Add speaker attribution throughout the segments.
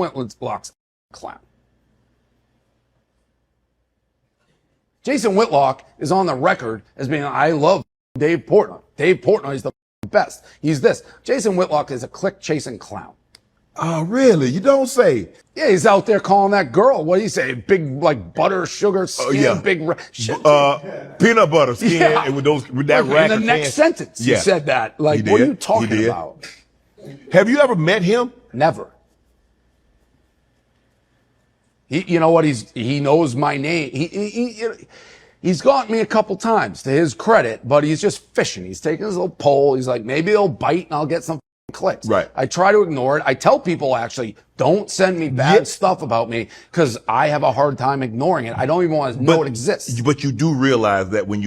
Speaker 1: Whitlock's a clown. Jason Whitlock is on the record as being, I love Dave Portnoy. Dave Portnoy is the best. He's this. Jason Whitlock is a click-chasing clown.
Speaker 2: Oh, really? You don't say.
Speaker 1: Yeah, he's out there calling that girl, what do you say, big, like, butter, sugar, skin, big,
Speaker 2: peanut butter skin, and with that rack.
Speaker 1: In the next sentence, he said that. Like, what are you talking about?
Speaker 2: Have you ever met him?
Speaker 1: Never. You know what? He knows my name. He's gotten me a couple times, to his credit, but he's just fishing. He's taking his little pole. He's like, maybe he'll bite and I'll get some clicks.
Speaker 2: Right.
Speaker 1: I try to ignore it. I tell people, actually, don't send me bad stuff about me because I have a hard time ignoring it. I don't even want to know it exists.
Speaker 2: But you do realize that when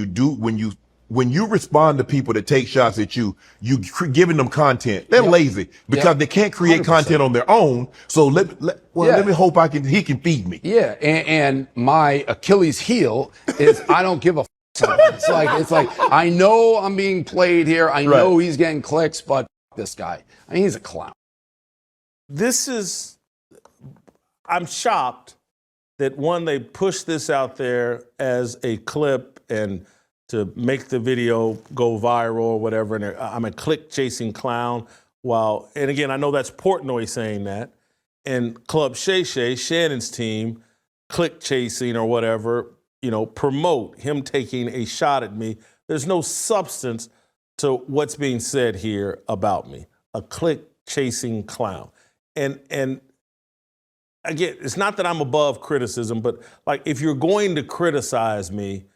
Speaker 2: you respond to people that take shots at you, giving them content. They're lazy because they can't create 100%. Content on their own. So let me hope he can feed me.
Speaker 1: Yeah, and my Achilles heel is I don't give a f. It's like I know I'm being played here. I know he's getting clicks, but this guy, I mean, he's a clown.
Speaker 3: I'm shocked that they pushed this out there as a clip and to make the video go viral or whatever, and I'm a click-chasing clown. And again, I know that's Portnoy saying that, and Club Shay Shay, Shannon's team, click-chasing or whatever, promote him taking a shot at me. There's no substance to what's being said here about me, a click-chasing clown. And again, it's not that I'm above criticism, but like if you're going to criticize me,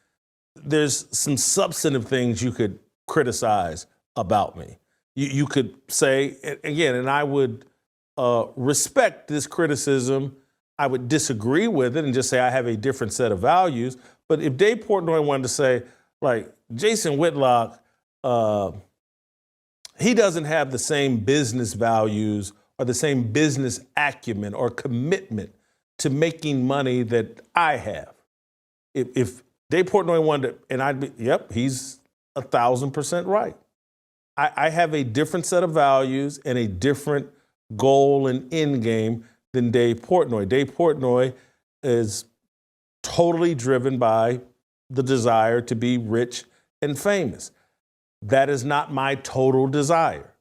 Speaker 3: there's some substantive things you could criticize about me. You could say, again, and I would respect this criticism. I would disagree with it and just say I have a different set of values. But if Dave Portnoy wanted to say, like, Jason Whitlock, he doesn't have the same business values or the same business acumen or commitment to making money that I have. If Dave Portnoy wanted to, and I'd be, he's 1,000% right. I have a different set of values and a different goal and end game than Dave Portnoy. Dave Portnoy is totally driven by the desire to be rich and famous. That is not my total desire.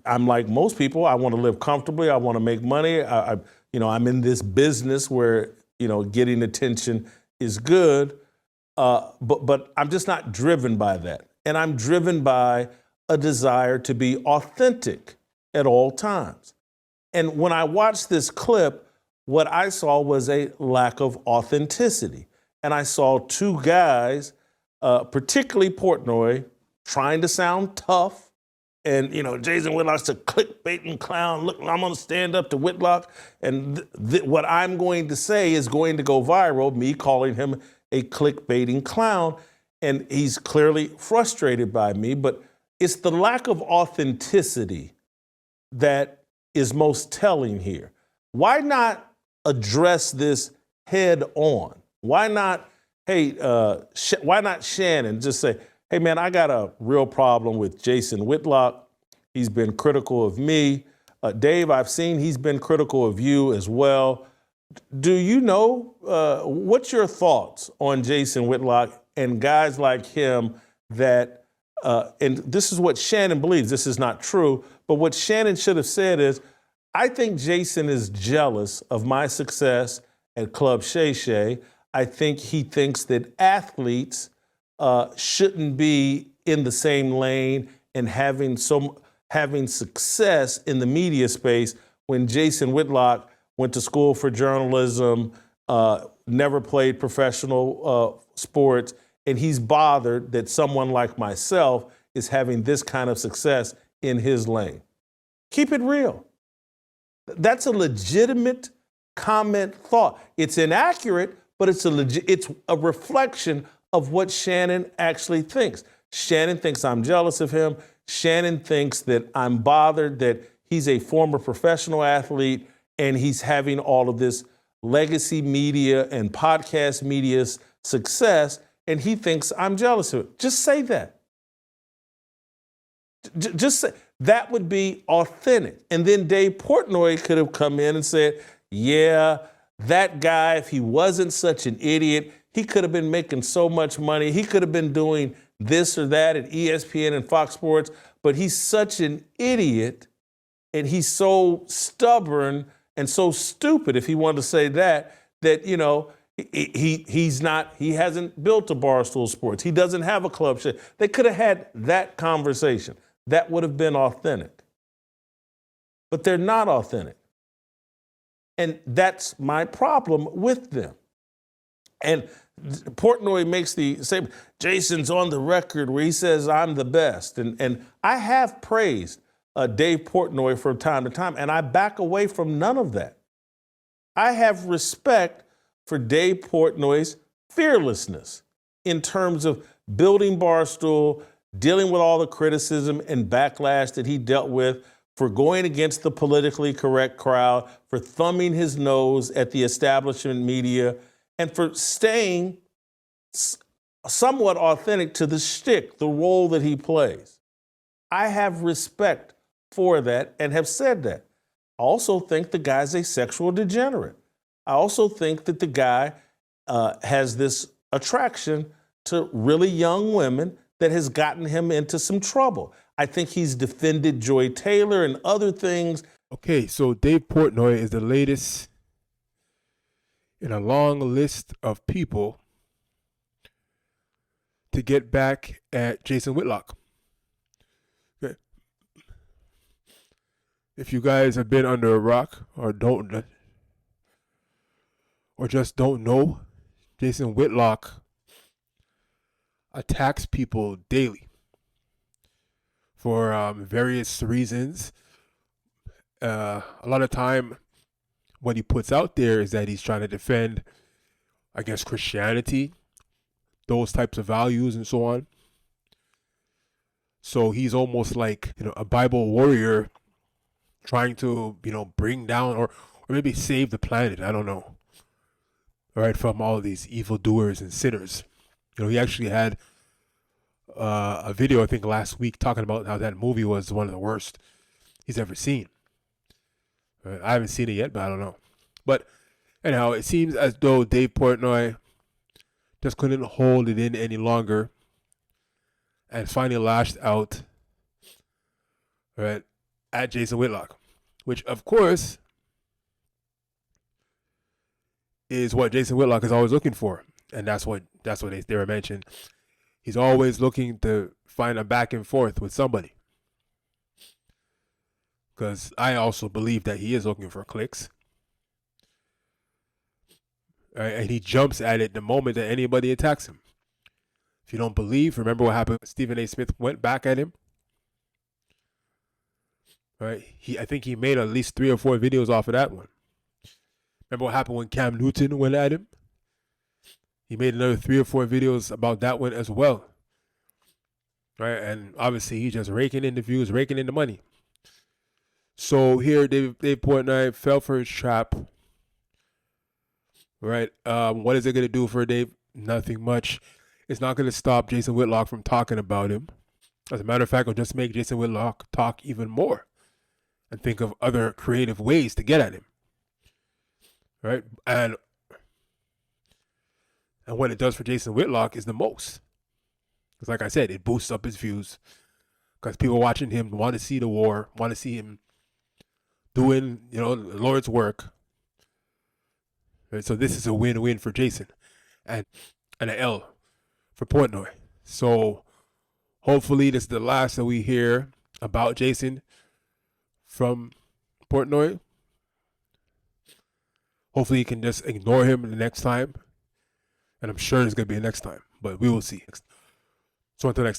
Speaker 3: I'm like most people. I want to live comfortably. I want to make money. I'm in this business where, getting attention is good. But I'm just not driven by that. And I'm driven by a desire to be authentic at all times. And when I watched this clip, what I saw was a lack of authenticity. And I saw two guys, particularly Portnoy, trying to sound tough. And, Jason Whitlock's a clickbaiting clown. Look, I'm going to stand up to Whitlock. And what I'm going to say is going to go viral, me calling him a clickbaiting clown. And he's clearly frustrated by me. But it's the lack of authenticity that is most telling here. Why not address this head on? Why not, why not Shannon just say, hey, man, I got a real problem with Jason Whitlock. He's been critical of me. Dave, I've seen he's been critical of you as well. Do you know, what's your thoughts on Jason Whitlock and guys like him that, and this is what Shannon believes, this is not true, but what Shannon should have said is, I think Jason is jealous of my success at Club Shay Shay. I think he thinks that athletes shouldn't be in the same lane and having success in the media space when Jason Whitlock went to school for journalism, never played professional sports, and he's bothered that someone like myself is having this kind of success in his lane. Keep it real. That's a legitimate comment thought. It's inaccurate, but it's a reflection of what Shannon actually thinks. Shannon thinks I'm jealous of him. Shannon thinks that I'm bothered that he's a former professional athlete and he's having all of this legacy media and podcast media success, and he thinks I'm jealous of it. Just say that. Just say, that would be authentic. And then Dave Portnoy could have come in and said, yeah, that guy, if he wasn't such an idiot, he could have been making so much money. He could have been doing this or that at ESPN and Fox Sports, but he's such an idiot and he's so stubborn and so stupid, if he wanted to say that, you know, he hasn't built a Barstool Sports. He doesn't have a club show. They could have had that conversation. That would have been authentic. But they're not authentic. And that's my problem with them. And Portnoy makes the same, Jason's on the record where he says, I'm the best. And I have praised Dave Portnoy from time to time, and I back away from none of that. I have respect for Dave Portnoy's fearlessness in terms of building Barstool, dealing with all the criticism and backlash that he dealt with, for going against the politically correct crowd, for thumbing his nose at the establishment media, and for staying somewhat authentic to the shtick, the role that he plays. I have respect for that and have said that. I also think the guy's a sexual degenerate. I also think that the guy has this attraction to really young women that has gotten him into some trouble. I think he's defended Joy Taylor and other things.
Speaker 4: Okay, so Dave Portnoy is the latest in a long list of people to get back at Jason Whitlock. Okay. If you guys have been under a rock or just don't know, Jason Whitlock attacks people daily for various reasons. A lot of time what he puts out there is that he's trying to defend against Christianity, those types of values and so on. So he's almost like, a Bible warrior trying to, bring down or maybe save the planet. I don't know. All right, from all these evildoers and sinners. He actually had a video, I think, last week talking about how that movie was one of the worst he's ever seen. I haven't seen it yet, but I don't know. But anyhow, it seems as though Dave Portnoy just couldn't hold it in any longer and finally lashed out, right, at Jason Whitlock, which, of course, is what Jason Whitlock is always looking for. And that's what they were mentioned. He's always looking to find a back and forth with somebody. Because I also believe that he is looking for clicks. Right? And he jumps at it the moment that anybody attacks him. If you don't believe, remember what happened when Stephen A. Smith went back at him? Right? I think he made at least 3 or 4 videos off of that one. Remember what happened when Cam Newton went at him? He made another 3 or 4 videos about that one as well. Right? And obviously he's just raking in the views, raking in the money. So here Dave Portnoy fell for his trap. Right? What is it going to do for Dave? Nothing much. It's not going to stop Jason Whitlock from talking about him. As a matter of fact, it'll just make Jason Whitlock talk even more and think of other creative ways to get at him. Right? And what it does for Jason Whitlock is the most. Because like I said, it boosts up his views. Because people watching him want to see the war, want to see him doing, the Lord's work. Right? So this is a win-win for Jason. And an L for Portnoy. So hopefully this is the last that we hear about Jason from Portnoy. Hopefully you can just ignore him the next time. And I'm sure there's going to be a next time. But we will see. So until next time.